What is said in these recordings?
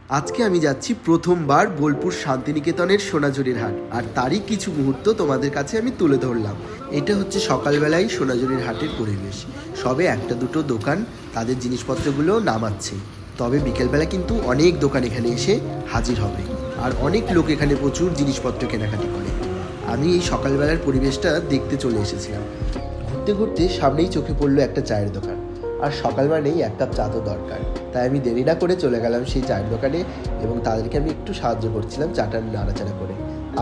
আজকে আমি যাচ্ছি প্রথমবার বোলপুর শান্তিনিকেতনের সোনাঝুরির হাট, আর তারই কিছু মুহূর্ত তোমাদের কাছে আমি তুলে ধরলাম। এটা হচ্ছে সকালবেলায় সোনাঝুরির হাটের পরিবেশ। সবে একটা দুটো দোকান তাদের জিনিসপত্রগুলো নামাচ্ছে, তবে বিকেলবেলা কিন্তু অনেক দোকান এখানে এসে হাজির হবে, আর অনেক লোক এখানে প্রচুর জিনিসপত্র কেনাকাটি করে। আমি এই সকালবেলার পরিবেশটা দেখতে চলে এসেছিলাম। ঘুরতে ঘুরতে সামনেই চোখে পড়লো একটা চায়ের দোকান, আর সকাল মানেই এক কাপ চা তো দরকার। তাই আমি দেরি না করে চলে গেলাম সেই চায়ের দোকানে, এবং তাদেরকে আমি একটু সাহায্য করছিলাম চাটা নাড়াচাড়া করে।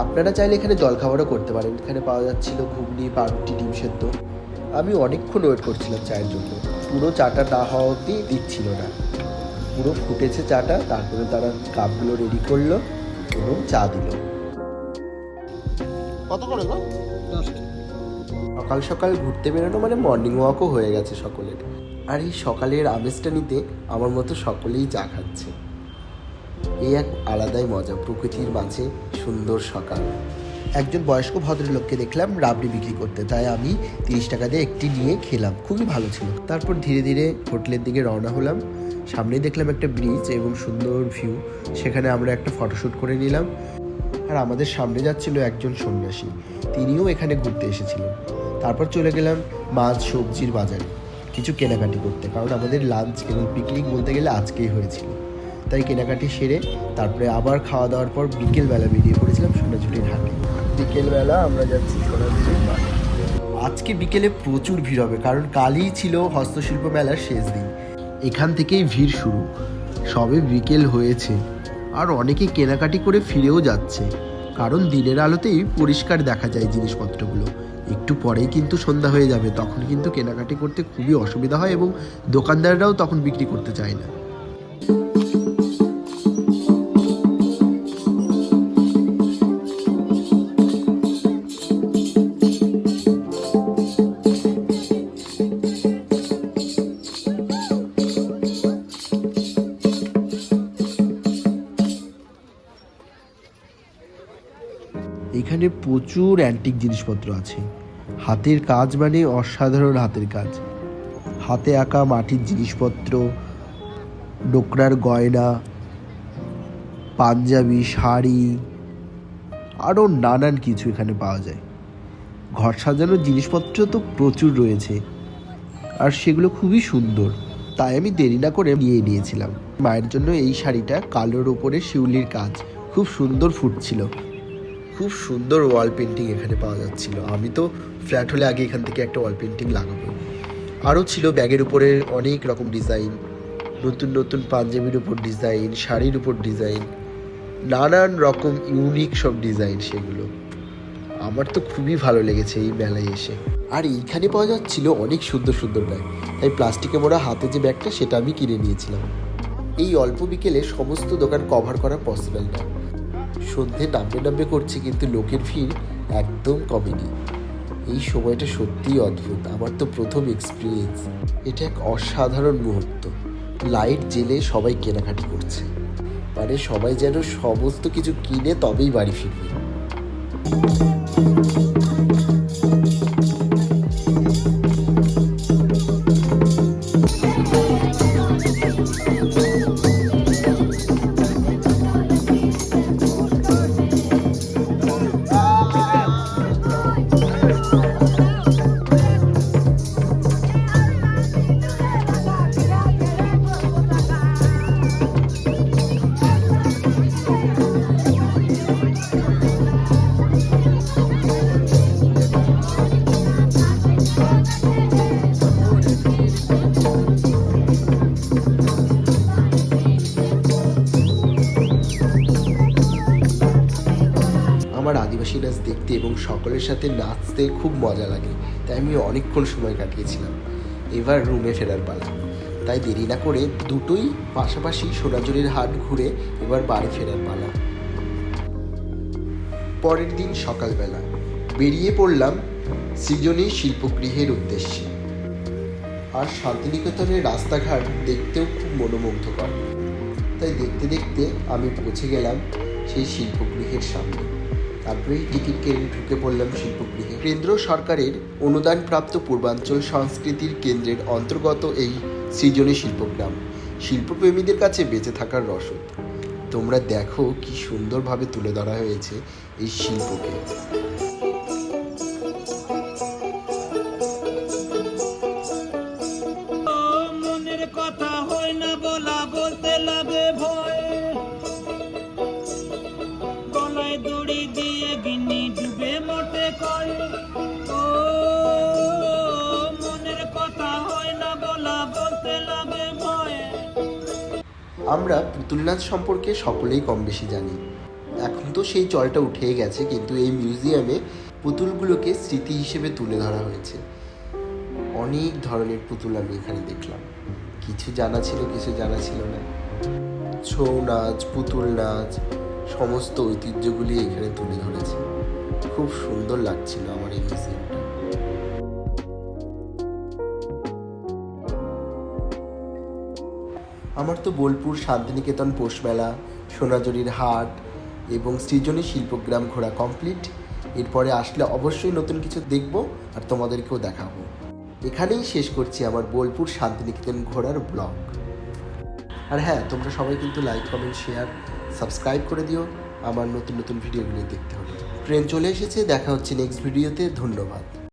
আপনারা চাইলে এখানে জলখাবারও করতে পারেন। এখানে পাওয়া যাচ্ছিল ঘুগনি, পাউরুটি, ডিম সেদ্ধ। আমি অনেকক্ষণ ওয়েট করছিলাম চায়ের জন্য। পুরো চাটা না হওয়া অবধি দিচ্ছিল না। পুরো ফুটেছে চাটা, তারপরে তারা কাপগুলো রেডি করলো এবং চা দিল। কত করে গো? সকাল সকাল ঘুরতে বেরোনো মানে মর্নিং ওয়াকও হয়ে গেছে সকলের। আর এই সকালের আমেজটা নিতে আমার মতো সকলেই চা খাচ্ছে। এই এক আলাদাই মজা, প্রকৃতির মাঝে সুন্দর সকাল। একজন বয়স্ক ভদ্রলোককে দেখলাম রাবড়ি বিক্রি করতে, তাই আমি 30 টাকা দিয়ে একটি নিয়ে খেলাম, খুবই ভালো ছিল। তারপর ধীরে ধীরে হোটেলের দিকে রওনা হলাম। সামনেই দেখলাম একটা ব্রিজ এবং সুন্দর ভিউ, সেখানে আমরা একটা ফটোশ্যুট করে নিলাম। আর আমাদের সামনে যাচ্ছিল একজন সন্ন্যাসী, তিনিও এখানে ঘুরতে এসেছিলেন। তারপর চলে গেলাম মাছ সবজির বাজারে কিছু কেনাকাটি করতে, কারণ আমাদের লাঞ্চ এবং পিকনিক বলতে গেলে আজকেই হয়েছিল। তাই কেনাকাটি সেরে তারপরে আবার খাওয়া দাওয়ার পর বিকেলবেলা বেরিয়ে পড়েছিলাম সোনাঝুরির হাটে। বিকেলবেলা আমরা যাচ্ছি সোনাঝুরির হাটে। আজকে বিকেলে প্রচুর ভিড় হবে, কারণ কালই ছিল হস্তশিল্প মেলার শেষ দিন। এখান থেকেই ভিড় শুরু। সবে বিকেল হয়েছে, আর অনেকে কেনাকাটি করে ফিরেও যাচ্ছে, কারণ দিনের আলোতেই পরিষ্কার দেখা যায় জিনিসপত্রগুলো। একটু পরেই কিন্তু সন্ধ্যা হয়ে যাবে, তখন কিন্তু কেনাকাটি করতে খুবই অসুবিধা হয় এবং দোকানদাররাও তখন বিক্রি করতে চায় না। এখানে প্রচুর অ্যান্টিক জিনিসপত্র আছে। হাতের কাজ মানে অসাধারণ হাতের কাজ। হাতে আঁকা মাটির জিনিসপত্র, ডোকরার গয়না, পাঞ্জাবি, শাড়ি, আরও নানান কিছু এখানে পাওয়া যায়। ঘর সাজানোর জিনিসপত্র তো প্রচুর রয়েছে, আর সেগুলো খুবই সুন্দর। তাই আমি দেরি না করে নিয়েছিলাম। মায়ের জন্য এই শাড়িটা কালোর ওপরে শিউলির কাজ, খুব সুন্দর ফুটছিল। খুব সুন্দর ওয়াল পেন্টিং এখানে পাওয়া যাচ্ছিল। আমি তো ফ্ল্যাট হলে আগে এখান থেকে একটা ওয়াল পেন্টিং লাগাবো। আরও ছিল ব্যাগের উপরে অনেক রকম ডিজাইন, নতুন নতুন পাঞ্জাবির উপর ডিজাইন, শাড়ির উপর ডিজাইন, নানান রকম ইউনিক সব ডিজাইন। সেগুলো আমার তো খুবই ভালো লেগেছে এই মেলায় এসে। আর এইখানে পাওয়া যাচ্ছিল অনেক সুন্দর সুন্দর ব্যাগ, তাই প্লাস্টিকে মোড়া হাতে যে ব্যাগটা সেটা আমি কিনে নিয়েছিলাম। এই অল্প বিকেলে সমস্ত দোকান কভার করা পসিবল না। সন্ধে নামবে করছে, কিন্তু লোকের ভিড় একদম কমেনি। এই সময়টা সত্যিই অদ্ভুত। আমার তো প্রথম এক্সপিরিয়েন্স। এটা এক অসাধারণ মুহূর্ত। লাইট জেলে সবাই কেনাকাটি করছে, মানে সবাই যেন সমস্ত কিছু কিনে তবেই বাড়ি ফিরবে। আমার আদিবাসী নাচ দেখতে এবং সকলের সাথে নাচতে খুব মজা লাগে, তাই আমি অনেকক্ষণ সময় কাটিয়েছিলাম। এবার রুমে ফেরার পালা, তাই দেরি না করে দুটোই পাশাপাশি সোনাঝুরির হাট ঘুরে এবার বাড়ি ফেরার পালা। পরের দিন সকালবেলা বেরিয়ে পড়লাম সৃজনী শিল্পগৃহের উদ্দেশ্যে। আর শান্তিনিকেতনের রাস্তাঘাট দেখতেও খুব মনোমুগ্ধকর, তাই দেখতে দেখতে আমি পৌঁছে গেলাম সেই শিল্পগৃহের সামনে। তারপরেই টিকিট কেটে ঢুকে পড়লাম শিল্পগৃহে। কেন্দ্র সরকারের অনুদানপ্রাপ্ত পূর্বাঞ্চল সংস্কৃতির কেন্দ্রের অন্তর্গত এই সৃজনী শিল্পগ্রাম শিল্পপ্রেমীদের কাছে বেঁচে থাকার রসদ। তোমরা দেখো কি সুন্দরভাবে তুলে ধরা হয়েছে এই শিল্পকে। মনের কথা হয় না বলা, বলতে লাগে ভয়, গলায় দড়ি দিয়ে গিনি ডুবে মতে কয়, ও মনের কথা হয় না বলা, বলতে লাগে ভয়। আমরা পুতুল নাচ সম্পর্কে সকলেই কম বেশি জানি। এখন তো সেই চলটা উঠেই গেছে, কিন্তু এই মিউজিয়ামে পুতুলগুলোকে স্মৃতি হিসেবে তুলে ধরা হয়েছে। অনেক ধরনের পুতুল আমি এখানে দেখলাম, কিছু জানা ছিল, কিছু জানা ছিল না। ছৌ নাচ, পুতুল নাচ, সমস্ত ঐতিহ্যগুলি এখানে তুলে ধরেছে। খুব সুন্দর লাগছিল আমার এই মিউজিয়ামটা। আমার তো বোলপুর শান্তিনিকেতন পৌষমেলা, সোনাঝুরির হাট এবং সৃজনী শিল্পগ্রাম ঘোরা কমপ্লিট। এরপরে আসলে অবশ্যই নতুন কিছু দেখব আর তোমাদেরকেও দেখাবো। এখানেই শেষ করছি আমার বোলপুর শান্তিনিকেতন ঘোরার ব্লগ। আর হ্যাঁ, তোমরা সবাই কিন্তু লাইক, কমেন্ট, শেয়ার, সাবস্ক্রাইব করে দিও আমার নতুন নতুন ভিডিওগুলি দেখতে হলে। ট্রেন চলে এসেছে, দেখা হচ্ছে নেক্সট ভিডিওতে। ধন্যবাদ।